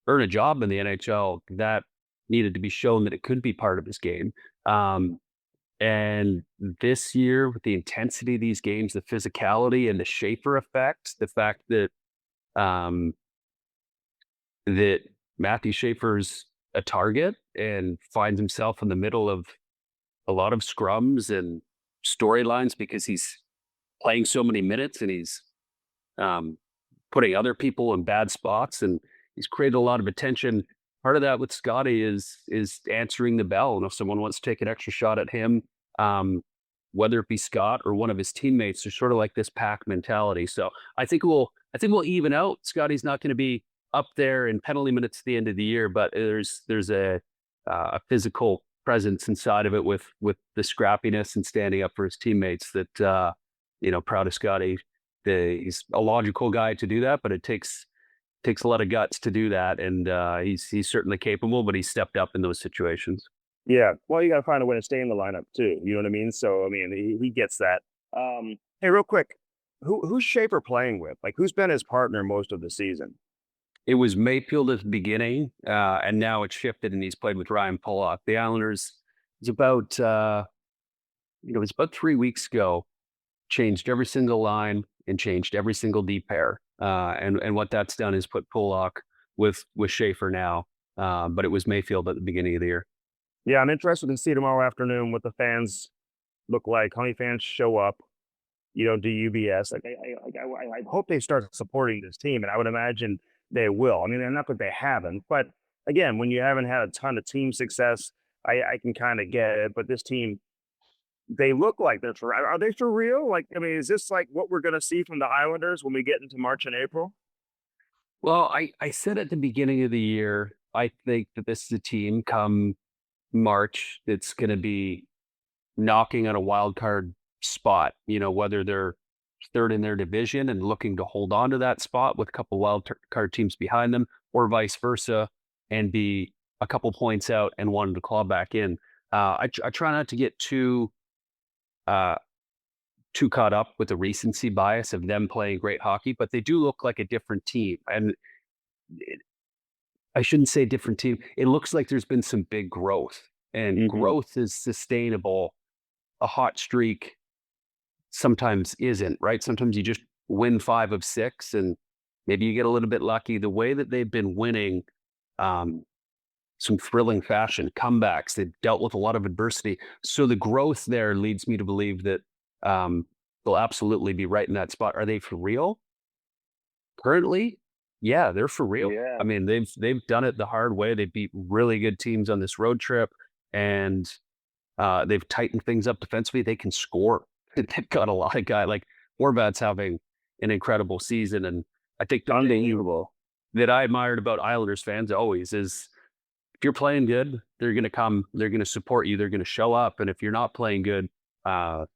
earn a job in the NHL, that needed to be shown that it could be part of his game. Um, and this year, with the intensity of these games, the physicality and the Schaefer effect, the fact um, that Matthew Schaefer's a target and finds himself in the middle of a lot of scrums and storylines because he's playing so many minutes and he's um, putting other people in bad spots and he's created a lot of attention. Part of that with Scotty is answering the bell. And if someone wants to take an extra shot at him, um, whether it be Scott or one of his teammates, there's sort of like this pack mentality. So I think we'll even out. Scotty's not going to be up there in penalty minutes at the end of the year, but there's a physical presence inside of it with the scrappiness and standing up for his teammates that proud of Scotty. He's a logical guy to do that, but it takes a lot of guts to do that, and he's certainly capable, but he stepped up in those situations. Yeah. Well, you got to find a way to stay in the lineup too. You know what I mean? So, I mean, he gets that. Hey, real quick, who's Schaefer playing with? Like, who's been his partner most of the season? It was Mayfield at the beginning, and now it's shifted, and he's played with Ryan Pollock. The Islanders, it's about it was about 3 weeks ago, changed every single line and changed every single D pair. And what that's done is put Pollock with Schaefer now. But it was Mayfield at the beginning of the year. Yeah, I'm interested to see tomorrow afternoon what the fans look like. How many fans show up? Do UBS. Like, I hope they start supporting this team, and I would imagine they will. I mean, not that they haven't, but again, when you haven't had a ton of team success, I can kind of get it. But this team, they look like they're for. Are they for real? Like, I mean, is this like what we're going to see from the Islanders when we get into March and April? Well, I said at the beginning of the year, I think that this is a team come March that's going to be knocking on a wild card spot, whether they're third in their division and looking to hold on to that spot with a couple wild card teams behind them, or vice versa, and be a couple points out and wanting to claw back in. I try not to get too caught up with the recency bias of them playing great hockey, but they do look like a different team. And I shouldn't say different team. It looks like there's been some big growth, and growth is sustainable. A hot streak sometimes isn't, right? Sometimes you just win 5 of 6 and maybe you get a little bit lucky. The way that they've been winning some thrilling fashion, comebacks, they've dealt with a lot of adversity. So the growth there leads me to believe that they'll absolutely be right in that spot. Are they for real? Currently, yeah, they're for real. Yeah. I mean, they've done it the hard way. They beat really good teams on this road trip, and they've tightened things up defensively. They can score. They've got a lot of guys like Horvat's having an incredible season, and I think Unbelievable. that I admired about Islanders fans always is if you're playing good, they're going to come, they're going to support you, they're going to show up. And if you're not playing good, uh,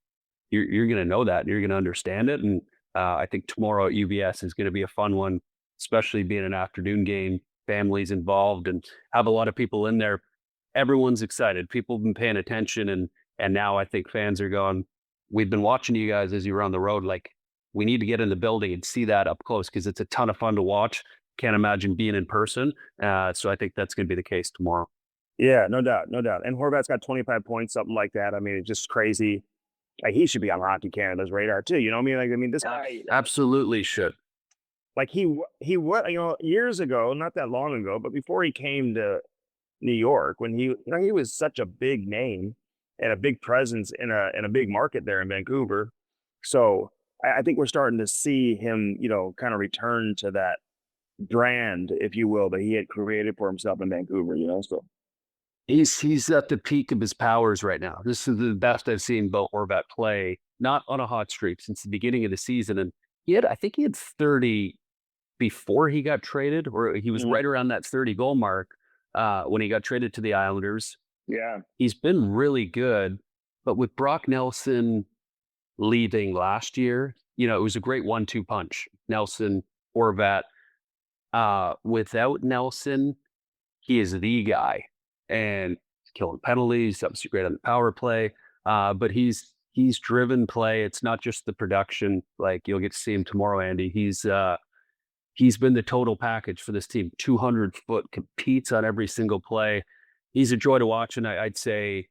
you're going to know that, and you're going to understand it. And I think tomorrow at UBS is going to be a fun one, especially being an afternoon game, families involved, and have a lot of people in there. Everyone's excited. People have been paying attention, and now I think fans are going, we've been watching you guys as you were on the road. Like, we need to get in the building and see that up close because it's a ton of fun to watch. Can't imagine being in person. So I think that's going to be the case tomorrow. Yeah, no doubt, no doubt. And Horvat's got 25 points, something like that. I mean, it's just crazy. Like, he should be on Hockey Canada's radar too. You know what I mean? Like, I mean, this guy, Absolutely should. like what, years ago, not that long ago, but before he came to New York, when he was such a big name and a big presence in a big market there in Vancouver. So I think we're starting to see him, kind of return to that brand, if you will, that he had created for himself in Vancouver. So He's at the peak of his powers right now. This is the best I've seen Bo Horvat play, not on a hot streak since the beginning of the season. And I think he had 30 before he got traded, or he was right around that 30 goal mark when he got traded to the Islanders. yeah, He's been really good, but with Brock Nelson leaving last year, it was a great 1-2 punch. Nelson, Horvat. Without Nelson, he is the guy, and he's killing penalties. Obviously, great on the power play. But he's driven play. It's not just the production. Like, you'll get to see him tomorrow, Andy. He's been the total package for this team. 200-foot, competes on every single play. He's a joy to watch, and I'd say,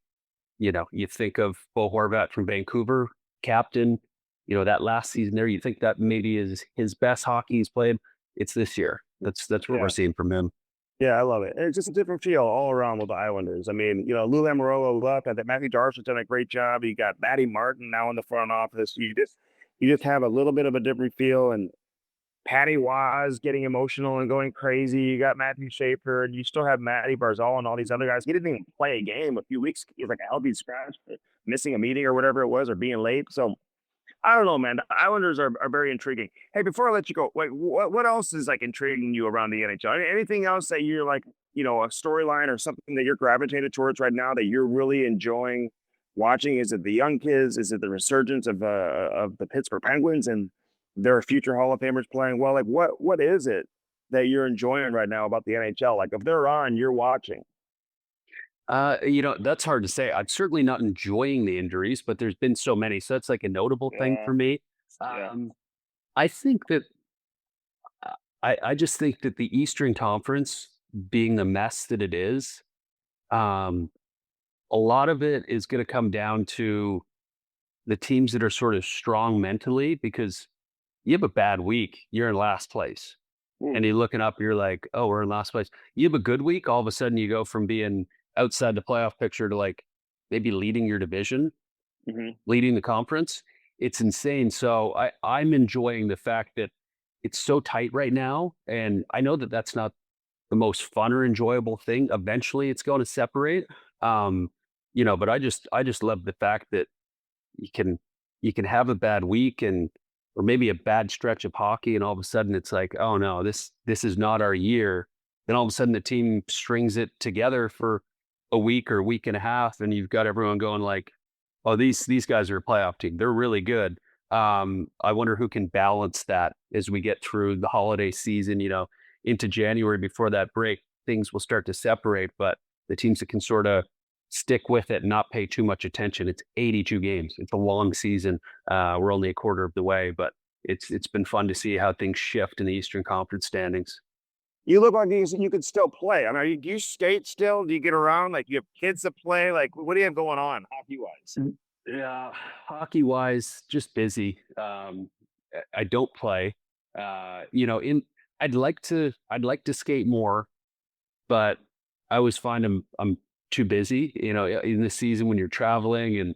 you think of Bo Horvat from Vancouver, captain. That last season there, you think that maybe is his best hockey he's played. It's this year. That's what we're seeing from him. yeah, I love it. And it's just a different feel all around with the Islanders. I mean, Lou Lamoriello left. I think Matthew Darcy's done a great job. You got Matty Martin now in the front office. You just have a little bit of a different feel, and Patty Waz getting emotional and going crazy. You got Matthew Schaefer, and you still have Matty Barzal and all these other guys. He didn't even play a game a few weeks. He was like a healthy scratch, missing a meeting or whatever it was, or being late. So I don't know, man. The Islanders are very intriguing. Hey, before I let you go, wait, what else is like intriguing you around the NHL? Anything else that you're like, a storyline or something that you're gravitated towards right now that you're really enjoying watching? Is it the young kids? Is it the resurgence of the Pittsburgh Penguins and their future Hall of Famers playing well? Like, what is it that you're enjoying right now about the NHL? Like, if they're on, you're watching. That's hard to say. I'm certainly not enjoying the injuries, but there's been so many. So that's like a notable thing for me. Yeah. I think that I just think that the Eastern Conference being the mess that it is, a lot of it is going to come down to the teams that are sort of strong mentally, because you have a bad week, you're in last place. And you're looking up, you're like, oh, we're in last place. You have a good week, all of a sudden you go from being outside the playoff picture to like maybe leading your division, leading the conference. It's insane. So I'm enjoying the fact that it's so tight right now. And I know that that's not the most fun or enjoyable thing. Eventually it's going to separate. But I just love the fact that you can have a bad week or maybe a bad stretch of hockey, and all of a sudden it's like, oh no, this is not our year. Then all of a sudden the team strings it together for a week or a week and a half, and you've got everyone going like, oh, these guys are a playoff team. They're really good. I wonder who can balance that as we get through the holiday season, into January. Before that break, things will start to separate, but the teams that can sort of stick with it and not pay too much attention. It's 82 games. It's a long season. We're only a quarter of the way, but it's been fun to see how things shift in the Eastern Conference standings. You look like you could still play. I mean, do you skate still? Do you get around? Like, you have kids to play? Like, what do you have going on hockey-wise? Yeah, hockey wise, just busy. I don't play. I'd like to skate more, but I always find I'm too busy. In the season when you're traveling and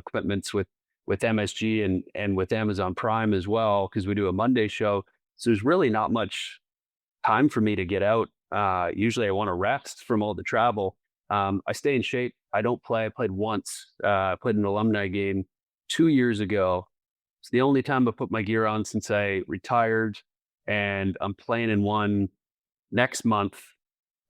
commitments with MSG and with Amazon Prime as well, because we do a Monday show. So there's really not much time for me to get out. Usually I want to rest from all the travel. I stay in shape. I don't play. I played once. I played an alumni game 2 years ago. It's the only time I put my gear on since I retired. and I'm playing in one next month.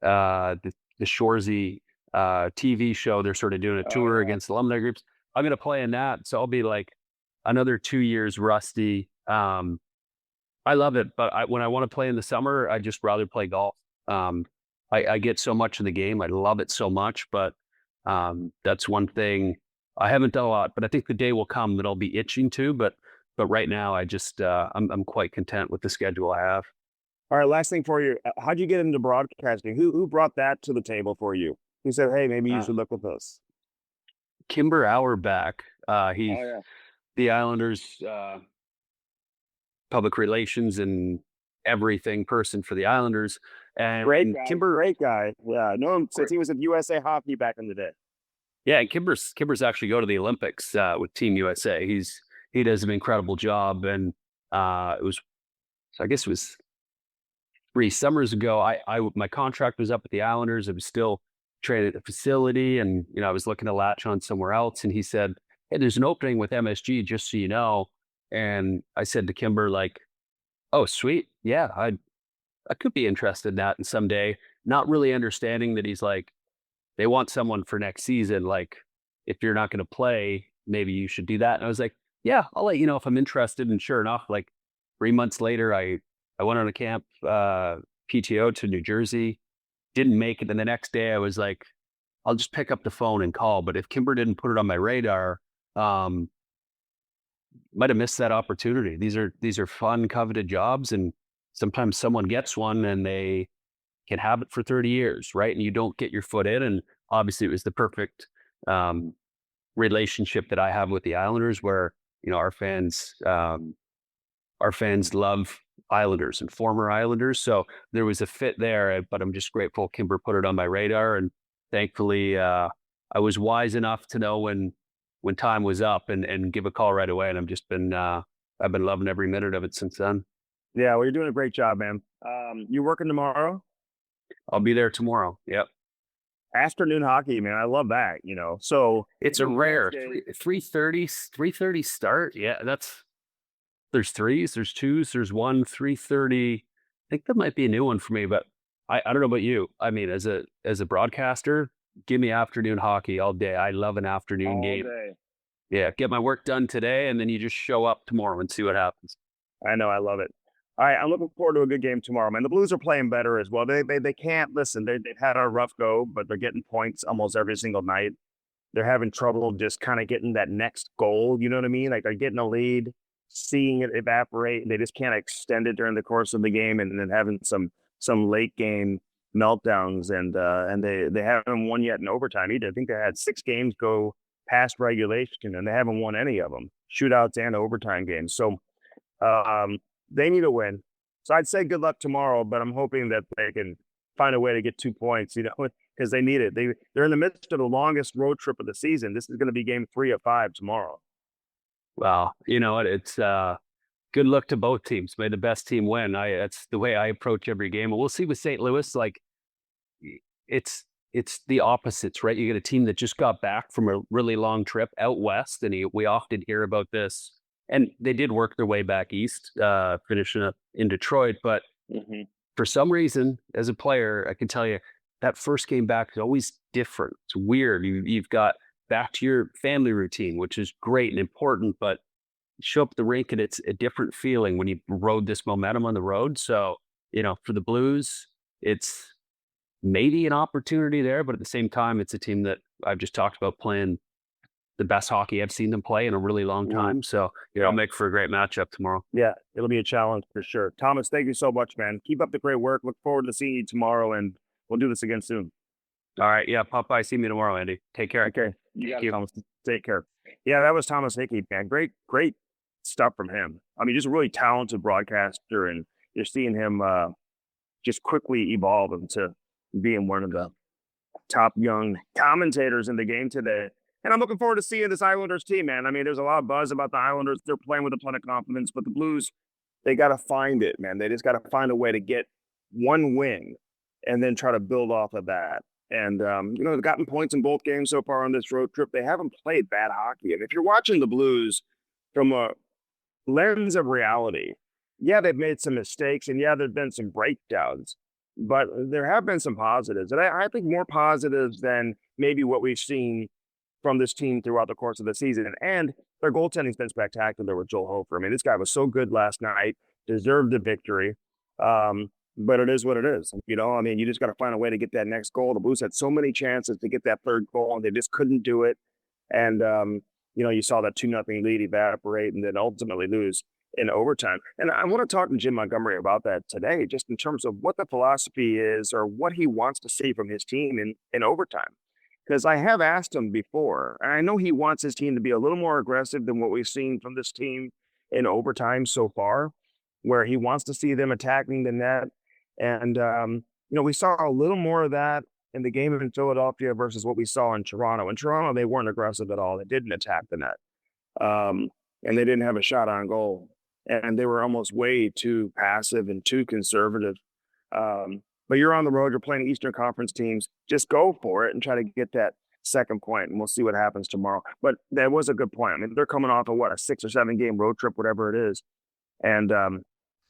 The Shoresy TV show, they're sort of doing a Oh tour yeah. against alumni groups. I'm going to play in that. So I'll be like another 2 years rusty. I love it, but when I want to play in the summer, I just rather play golf. Um, I get so much of the game. I love it so much, but that's one thing I haven't done a lot. But I think the day will come that I'll be itching to. But right now, I'm quite content with the schedule I have. All right, last thing for you. How'd you get into broadcasting? Who brought that to the table for you? Who said, "Hey, maybe you Uh, should look with us"? Kimber Auerbach, he's Oh yeah. the Islanders public relations and everything person for the Islanders, Great and guy. Kimber. Great guy. Yeah, I know him since he was at USA Hockey back in the day. Yeah, and Kimber's actually go to the Olympics with Team USA. He does an incredible job, and it was so I guess it was 3 summers ago. I my contract was up at the Islanders. I was still training at the facility, and I was looking to latch on somewhere else. And he said, "Hey, there's an opening with MSG, just so you know." And I said to Kimber, like, "Oh, sweet, yeah, I could be interested in that, and someday." Not really understanding that he's like, they want someone for next season. Like, if you're not going to play, maybe you should do that. And I was like, yeah, I'll let you know if I'm interested. And sure enough, like 3 months later, I went on a camp, PTO to New Jersey, didn't make it. And the next day I was like, I'll just pick up the phone and call. But if Kimber didn't put it on my radar, um, might have missed that opportunity. These are fun, coveted jobs. And sometimes someone gets one and they can have it for 30 years, right? And you don't get your foot in. And obviously, it was the perfect um, relationship that I have with the Islanders, where our fans love Islanders and former Islanders. So there was a fit there. But I'm just grateful Kimber put it on my radar, and thankfully, I was wise enough to know when time was up and give a call right away. And I've been loving every minute of it since then. Yeah, well, you're doing a great job, man. You working tomorrow? I'll be there tomorrow. Yep. Afternoon hockey, man. I love that. So It's a rare Wednesday. 3:30 start. Yeah, there's threes, there's twos, there's one 3:30. I think that might be a new one for me, but I don't know about you. I mean, as a broadcaster, give me afternoon hockey all day. I love an afternoon All game. day. Yeah, get my work done today, and then you just show up tomorrow and see what happens. I know, I love it. All right, I'm looking forward to a good game tomorrow, man. The Blues are playing better as well. They can't listen. They've had a rough go, but they're getting points almost every single night. They're having trouble just kind of getting that next goal. You know what I mean? Like they're getting a lead, seeing it evaporate, and they just can't extend it during the course of the game, and then having some late game meltdowns. And they haven't won yet in overtime either. I think they had 6 games go past regulation, and they haven't won any of them, shootouts and overtime games. So um, they need a win. So I'd say good luck tomorrow, but I'm hoping that they can find a way to get 2 points, because they need it. They're in the midst of the longest road trip of the season. This is going to be game 3 of 5 tomorrow. Well, you know what? It's good luck to both teams. May the best team win. That's the way I approach every game. And we'll see with St. Louis. Like it's the opposites, right? You get a team that just got back from a really long trip out west, and we often hear about this. And they did work their way back east, finishing up in Detroit. But Mm-hmm. for some reason, as a player, I can tell you that first game back is always different. It's weird. You've got back to your family routine, which is great and important, but you show up at the rink and it's a different feeling when you rode this momentum on the road. So, for the Blues, it's maybe an opportunity there, but at the same time, it's a team that I've just talked about playing the best hockey I've seen them play in a really long time. So, I'll make for a great matchup tomorrow. Yeah, it'll be a challenge for sure. Thomas, thank you so much, man. Keep up the great work. Look forward to seeing you tomorrow, and we'll do this again soon. All right. Yeah. Pop by. See me tomorrow, Andy. Take care. Okay. You Thank got it, you. Thomas. Take care. Yeah, that was Thomas Hickey, man. Great stuff from him. I mean, just a really talented broadcaster, and you're seeing him just quickly evolve into being one of the top young commentators in the game today. And I'm looking forward to seeing this Islanders team, man. I mean, there's a lot of buzz about the Islanders. They're playing with a ton of confidence, but the Blues, they got to find it, man. They just got to find a way to get one win and then try to build off of that. And, they've gotten points in both games so far on this road trip. They haven't played bad hockey. And if you're watching the Blues from a lens of reality, yeah, they've made some mistakes, and yeah, there's been some breakdowns, but there have been some positives, and I think more positives than maybe what we've seen from this team throughout the course of the season. And their goaltending's been spectacular with Joel Hofer. I mean, this guy was so good last night, deserved the victory. But it is what it is. You know, I mean, you just got to find a way to get that next goal. The Blues had so many chances to get that third goal, and they just couldn't do it. And you know, you saw that 2-0 lead evaporate and then ultimately lose in overtime. And I want to talk to Jim Montgomery about that today, just in terms of what the philosophy is or what he wants to see from his team in overtime. Because I have asked him before, and I know he wants his team to be a little more aggressive than what we've seen from this team in overtime so far, where he wants to see them attacking the net. And, you know, we saw a little more of that in the game in Philadelphia versus what we saw in Toronto. In Toronto, they weren't aggressive at all. They didn't attack the net. And they didn't have a shot on goal. And they were almost way too passive and too conservative. But you're on the road, you're playing Eastern Conference teams. Just go for it and try to get that second point, and we'll see what happens tomorrow. But that was a good point. I mean, they're coming off of a 6 or 7 game road trip, whatever it is. And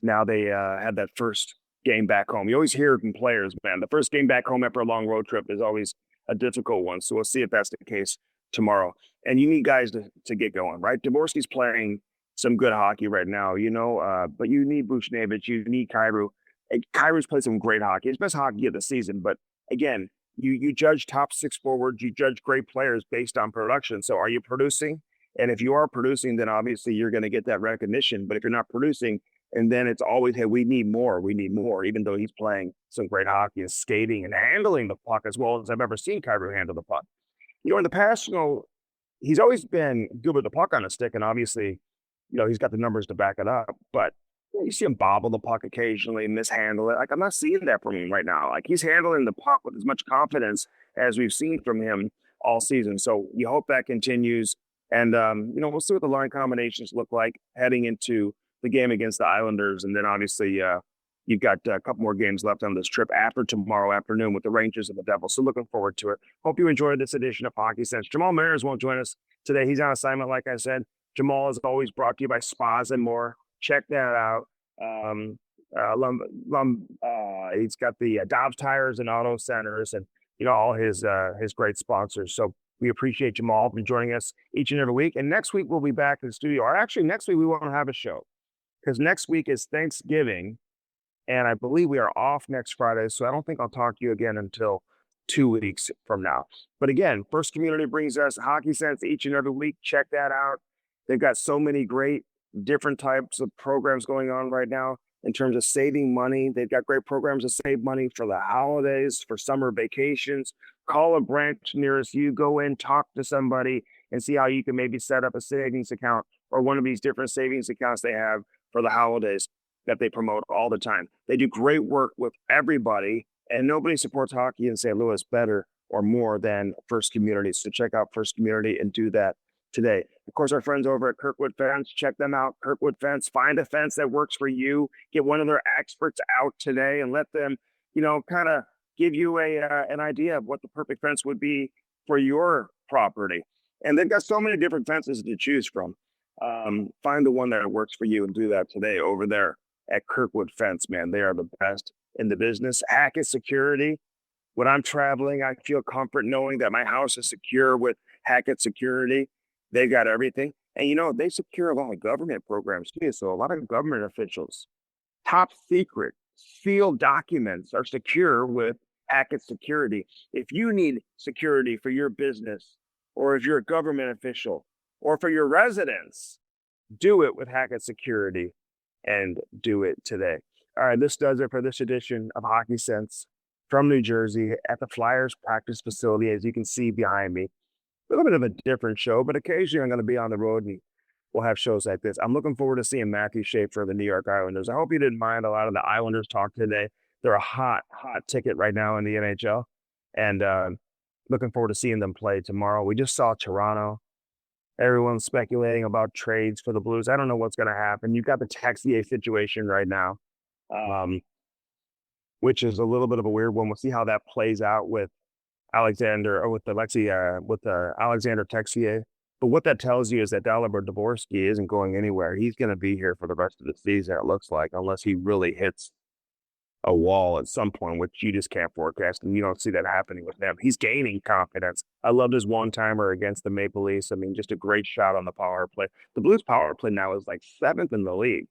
now they had that first game back home. You always hear from players, man, the first game back home after a long road trip is always a difficult one. So we'll see if that's the case tomorrow. And you need guys to get going, right? Dvorsky's playing some good hockey right now, you know, but you need Buchnevich, you need Kyrou. And Kyrou's played some great hockey. His best hockey of the season. But again, you judge top 6 forwards, you judge great players based on production. So are you producing? And if you are producing, then obviously you're going to get that recognition. But if you're not producing, and then it's always, hey, we need more, even though he's playing some great hockey and skating and handling the puck as well as I've ever seen Kyrou handle the puck. You know, in the past, you know, he's always been good with the puck on a stick, and obviously, you know, he's got the numbers to back it up. But you see him bobble the puck occasionally, mishandle it. Like, I'm not seeing that from him right now. Like, he's handling the puck with as much confidence as we've seen from him all season. So you hope that continues. And, you know, we'll see what the line combinations look like heading into the game against the Islanders. And then obviously you've got a couple more games left on this trip after tomorrow afternoon with the Rangers and the Devils. So looking forward to it. Hope you enjoyed this edition of Hockey Sense. Jamal Mayers won't join us today. He's on assignment, like I said. Jamal is always brought to you by Spas and More. Check that out. He's got the Dobbs Tires and Auto Centers, and you know, all his great sponsors. So we appreciate Jamal for joining us each and every week. And next week we'll be back in the studio. Or actually, next week we won't have a show because next week is Thanksgiving, and I believe we are off next Friday. So I don't think I'll talk to you again until 2 weeks from now. But again, First Community brings us Hockey Sense each and every week. Check that out. They've got so many great different types of programs going on right now in terms of saving money. They've got great programs to save money for the holidays, for summer vacations. Call a branch nearest you, go in, talk to somebody, and see how you can maybe set up a savings account or one of these different savings accounts they have for the holidays that they promote all the time. They do great work with everybody, and nobody supports hockey in St. Louis better or more than First Community. So check out First Community and do that today. Of course, our friends over at Kirkwood Fence, check them out. Kirkwood Fence, find a fence that works for you. Get one of their experts out today and let them, you know, kind of give you an idea of what the perfect fence would be for your property. And they've got so many different fences to choose from. Find the one that works for you and do that today over there at Kirkwood Fence, man. They are the best in the business. Hackett Security. When I'm traveling, I feel comfort knowing that my house is secure with Hackett Security. They've got everything. And, you know, they secure a lot of government programs too. So a lot of government officials, top secret, sealed documents are secure with Hackett Security. If you need security for your business, or if you're a government official, or for your residents, do it with Hackett Security and do it today. All right, this does it for this edition of Hockey Sense from New Jersey at the Flyers practice facility, as you can see behind me. A little bit of a different show, but occasionally I'm going to be on the road and we'll have shows like this. I'm looking forward to seeing Matthew Schaefer of the New York Islanders. I hope you didn't mind a lot of the Islanders talk today. They're a hot ticket right now in the NHL, and looking forward to seeing them play tomorrow. We just saw Toronto. Everyone's speculating about trades for the Blues. I don't know what's going to happen. You've got the Texier situation right now, which is a little bit of a weird one. We'll see how that plays out with Alexander Texier. But what that tells you is that Dalibor Dvorsky isn't going anywhere. He's going to be here for the rest of the season, it looks like, unless he really hits a wall at some point, which you just can't forecast, and you don't see that happening with him. He's gaining confidence. I loved his one-timer against the Maple Leafs. I mean, just a great shot on the power play. The Blues power play now is like 7th in the league.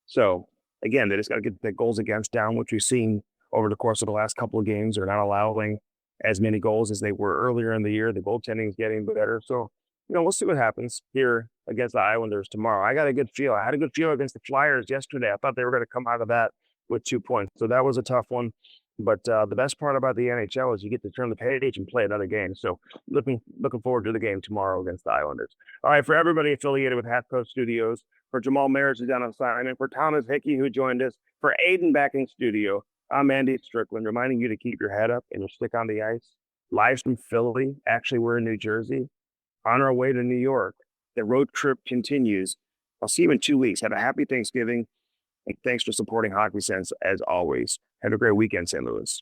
So, again, they just got to get the goals against down, which we've seen over the course of the last couple of games. They're not allowing as many goals as they were earlier in the year. The goaltending is getting better. So, we'll see what happens here against the Islanders tomorrow. I got a good feel. I had a good feel against the Flyers yesterday. I thought they were going to come out of that with 2 points. So that was a tough one. But the best part about the NHL is you get to turn the page and play another game. So looking forward to the game tomorrow against the Islanders. All right, for everybody affiliated with Half Coast Studios, for Jamal Maris who's down on assignment, for Thomas Hickey who joined us, for Aiden back in studio, I'm Andy Strickland, reminding you to keep your head up and your stick on the ice. Live from Philly. Actually, we're in New Jersey. On our way to New York. The road trip continues. I'll see you in 2 weeks. Have a happy Thanksgiving. And thanks for supporting Hockey Sense as always. Have a great weekend, St. Louis.